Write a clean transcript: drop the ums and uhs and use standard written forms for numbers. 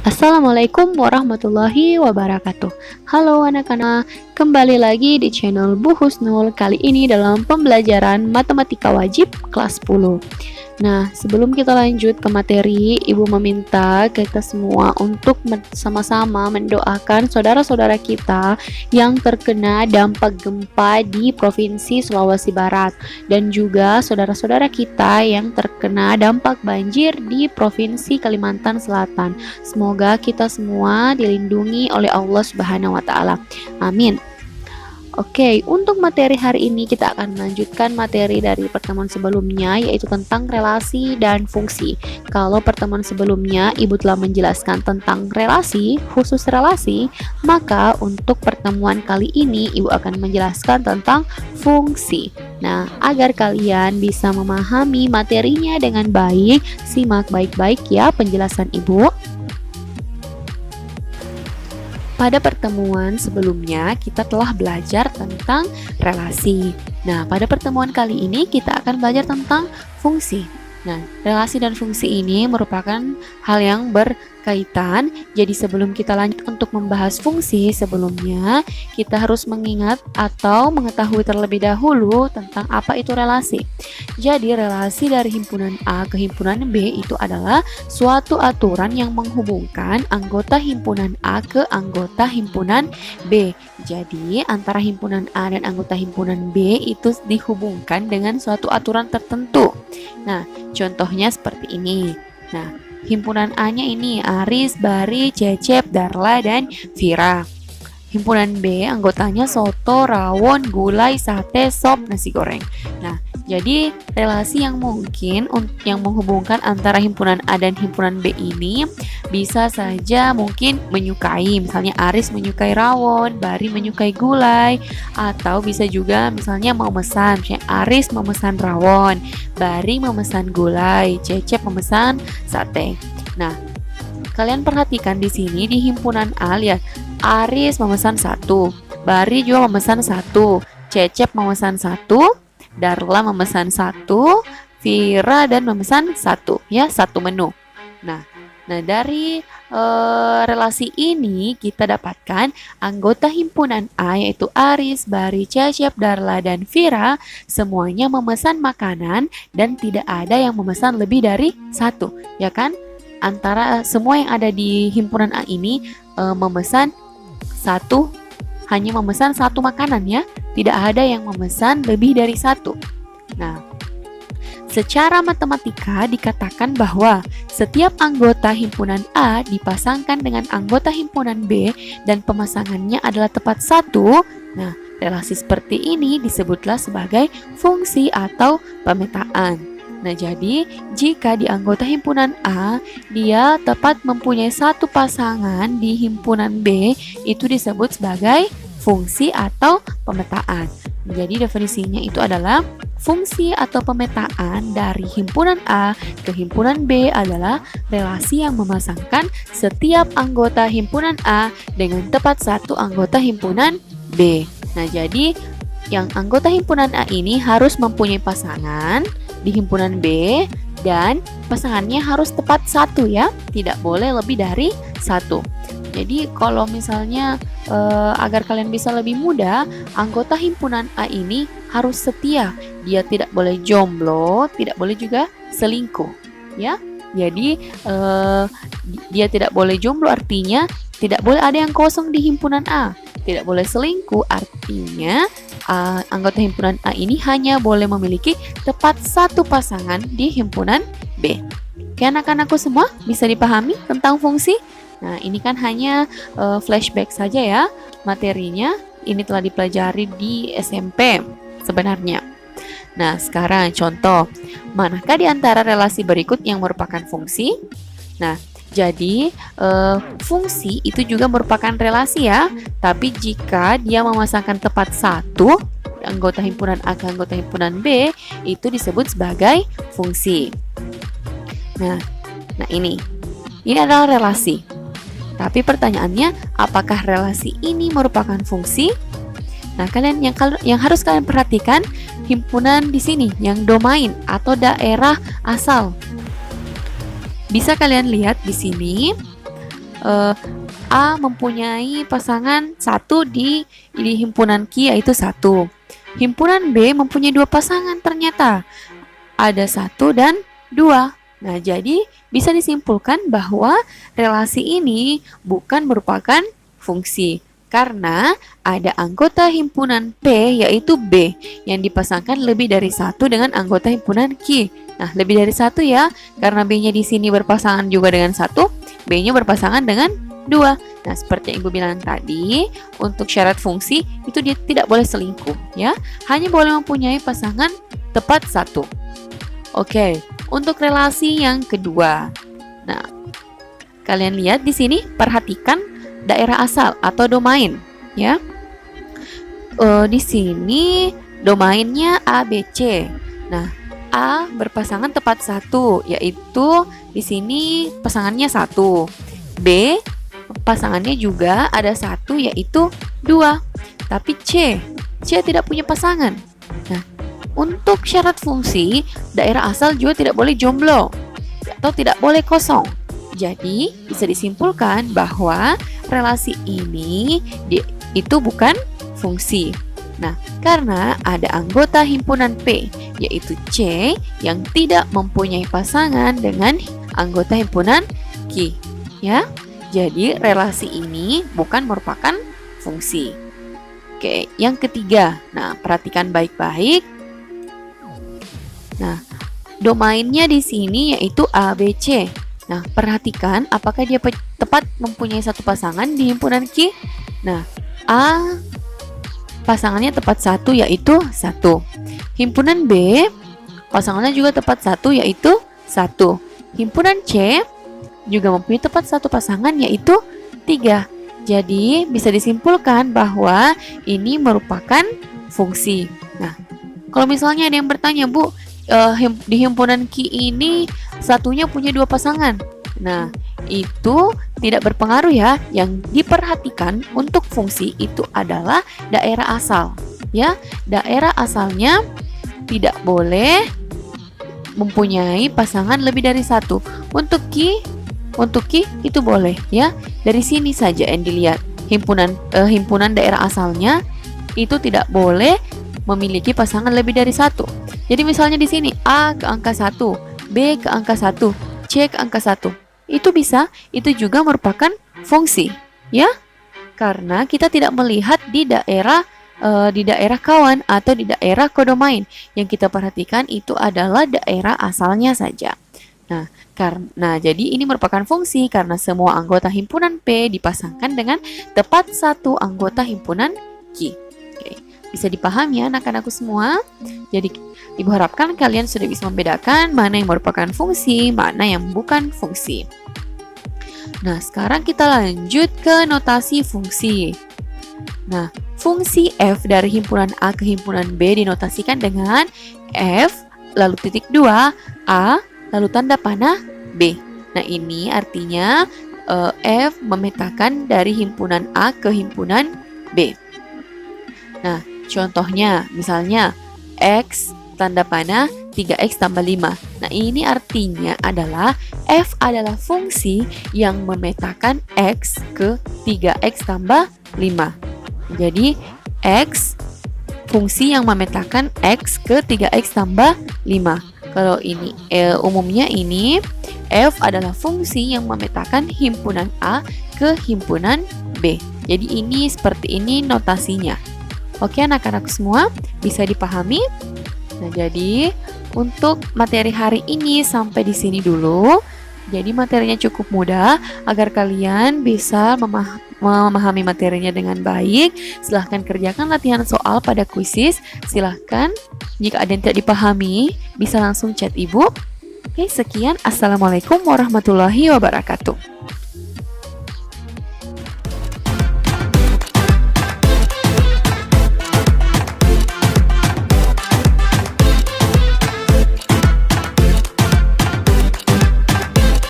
Assalamualaikum warahmatullahi wabarakatuh. Halo anak-anak, kembali lagi di channel Bu Husnul. Kali ini dalam pembelajaran Matematika Wajib kelas 10. Nah, sebelum kita lanjut ke materi, Ibu meminta kita semua untuk sama-sama mendoakan saudara-saudara kita yang terkena dampak gempa di Provinsi Sulawesi Barat dan juga saudara-saudara kita yang terkena dampak banjir di Provinsi Kalimantan Selatan. Semoga kita semua dilindungi oleh Allah Subhanahu wa taala. Amin. Oke, untuk materi hari ini kita akan melanjutkan materi dari pertemuan sebelumnya, yaitu tentang relasi dan fungsi. Kalau pertemuan sebelumnya Ibu telah menjelaskan tentang relasi, khusus relasi, maka untuk pertemuan kali ini Ibu akan menjelaskan tentang fungsi. Nah, agar kalian bisa memahami materinya dengan baik, simak baik-baik ya penjelasan Ibu. Pada pertemuan sebelumnya kita telah belajar tentang relasi. Nah, pada pertemuan kali ini kita akan belajar tentang fungsi. Nah, relasi dan fungsi ini merupakan hal yang berkaitan. Jadi sebelum kita lanjut untuk membahas fungsi, sebelumnya kita harus mengingat atau mengetahui terlebih dahulu tentang apa itu relasi. Jadi relasi dari himpunan A ke himpunan B itu adalah suatu aturan yang menghubungkan anggota himpunan A ke anggota himpunan B. Jadi antara himpunan A dan anggota himpunan B itu dihubungkan dengan suatu aturan tertentu. Nah, contohnya seperti ini. Nah, himpunan A-nya ini Aris, Bari, Cecep, Darla, dan Vira. Himpunan B anggotanya soto, rawon, gulai, sate, sop, nasi goreng. Nah, jadi relasi yang mungkin yang menghubungkan antara himpunan A dan himpunan B ini bisa saja mungkin menyukai, misalnya Aris menyukai rawon, Bari menyukai gulai, atau bisa juga misalnya mau memesan, misalnya Aris memesan rawon, Bari memesan gulai, Cecep memesan sate. Nah, kalian perhatikan di sini di himpunan A, lihat Aris memesan 1, Bari juga memesan 1, Cecep memesan 1, Darla memesan 1, Vira dan memesan 1, ya, 1 menu. Nah dari relasi ini kita dapatkan anggota himpunan A yaitu Aris, Bari, Cecep, Darla, dan Vira semuanya memesan makanan dan tidak ada yang memesan lebih dari 1, ya kan? Antara semua yang ada di himpunan A ini hanya memesan 1 makanan, ya, tidak ada yang memesan lebih dari 1. Nah, secara matematika dikatakan bahwa setiap anggota himpunan A dipasangkan dengan anggota himpunan B dan pemasangannya adalah tepat 1. Nah, relasi seperti ini disebutlah sebagai fungsi atau pemetaan. Nah, jadi jika di anggota himpunan A dia tepat mempunyai 1 pasangan di himpunan B, itu disebut sebagai fungsi atau pemetaan. Jadi definisinya itu adalah fungsi atau pemetaan dari himpunan A ke himpunan B adalah relasi yang memasangkan setiap anggota himpunan A dengan tepat 1 anggota himpunan B. Nah, jadi yang anggota himpunan A ini harus mempunyai pasangan di himpunan B dan pasangannya harus tepat 1, ya, tidak boleh lebih dari 1. Jadi kalau misalnya agar kalian bisa lebih mudah, anggota himpunan A ini harus setia. Dia tidak boleh jomblo, tidak boleh juga selingkuh, ya. Jadi dia tidak boleh jomblo artinya tidak boleh ada yang kosong di himpunan A. Tidak boleh selingkuh artinya anggota himpunan A ini hanya boleh memiliki tepat 1 pasangan di himpunan B. Oke, anak-anakku semua bisa dipahami tentang fungsi? Nah, ini kan hanya flashback saja ya materinya. Ini telah dipelajari di SMP sebenarnya. Nah, sekarang contoh. Manakah di antara relasi berikut yang merupakan fungsi? Nah, jadi fungsi itu juga merupakan relasi, ya. Tapi jika dia memasangkan tepat 1 anggota himpunan A ke anggota himpunan B, itu disebut sebagai fungsi. Nah ini adalah relasi. Tapi pertanyaannya, apakah relasi ini merupakan fungsi? Nah, kalian yang harus kalian perhatikan himpunan di sini yang domain atau daerah asal. Bisa kalian lihat di sini A mempunyai pasangan 1 di himpunan Q, yaitu 1. Himpunan B mempunyai 2 pasangan ternyata. Ada 1 dan 2. Nah, jadi bisa disimpulkan bahwa relasi ini bukan merupakan fungsi. Karena ada anggota himpunan P, yaitu B, yang dipasangkan lebih dari 1 dengan anggota himpunan Q. Nah, lebih dari 1 ya, karena B-nya di sini berpasangan juga dengan 1, B-nya berpasangan dengan 2. Nah, seperti yang Ibu bilang tadi, untuk syarat fungsi itu dia tidak boleh selingkuh ya, hanya boleh mempunyai pasangan tepat 1. Oke, untuk relasi yang kedua. Nah, kalian lihat di sini, perhatikan daerah asal atau domain ya. Di sini domainnya ABC. Nah, A berpasangan tepat 1, yaitu di sini pasangannya 1. B pasangannya juga ada 1, yaitu 2. Tapi C tidak punya pasangan. Nah, untuk syarat fungsi, daerah asal juga tidak boleh jomblo atau tidak boleh kosong. Jadi, bisa disimpulkan bahwa relasi ini itu bukan fungsi. Nah, karena ada anggota himpunan P, yaitu C, yang tidak mempunyai pasangan dengan anggota himpunan Q. Ya, jadi relasi ini bukan merupakan fungsi. Oke, yang ketiga. Nah, perhatikan baik-baik. Nah, domainnya di sini yaitu ABC. Nah, perhatikan apakah dia tepat mempunyai satu pasangan di himpunan Q. Nah, A pasangannya tepat 1, yaitu 1. Himpunan B pasangannya juga tepat 1, yaitu 1. Himpunan C juga mempunyai tepat satu pasangan, yaitu 3. Jadi bisa disimpulkan bahwa ini merupakan fungsi. Nah, kalau misalnya ada yang bertanya, Bu, di himpunan Q ini satunya punya 2 pasangan. Nah, itu tidak berpengaruh ya. Yang diperhatikan untuk fungsi itu adalah daerah asal. Ya, daerah asalnya tidak boleh mempunyai pasangan lebih dari 1. Untuk Q itu boleh ya. Dari sini saja yang dilihat. Himpunan daerah asalnya itu tidak boleh memiliki pasangan lebih dari 1. Jadi misalnya di sini A ke angka 1, B ke angka 1, C ke angka 1. Itu bisa, itu juga merupakan fungsi, ya. Karena kita tidak melihat di daerah kawan atau di daerah kodomain. Yang kita perhatikan itu adalah daerah asalnya saja. Nah, jadi ini merupakan fungsi karena semua anggota himpunan P dipasangkan dengan tepat satu anggota himpunan Q. Oke, bisa dipahami ya anak-anakku semua. Jadi Ibu harapkan kalian sudah bisa membedakan mana yang merupakan fungsi, mana yang bukan fungsi. Nah, sekarang kita lanjut ke notasi fungsi. Nah, fungsi F dari himpunan A ke himpunan B dinotasikan dengan F, lalu titik 2, A, lalu tanda panah B. Nah, ini artinya F memetakan dari himpunan A ke himpunan B. Nah, contohnya misalnya X tanda panah 3X tambah 5. Nah, ini artinya adalah F adalah fungsi yang memetakan X ke 3X tambah 5. Jadi, X fungsi yang memetakan X ke 3X tambah 5. Kalau ini umumnya ini F adalah fungsi yang memetakan himpunan A ke himpunan B. Jadi ini seperti ini notasinya. Oke anak-anak semua, bisa dipahami? Nah, jadi untuk materi hari ini sampai di sini dulu. Jadi materinya cukup mudah agar kalian bisa memahami materinya dengan baik. Silahkan kerjakan latihan soal pada kuisis. Silahkan jika ada yang tidak dipahami bisa langsung chat Ibu. Oke, sekian. Assalamualaikum warahmatullahi wabarakatuh.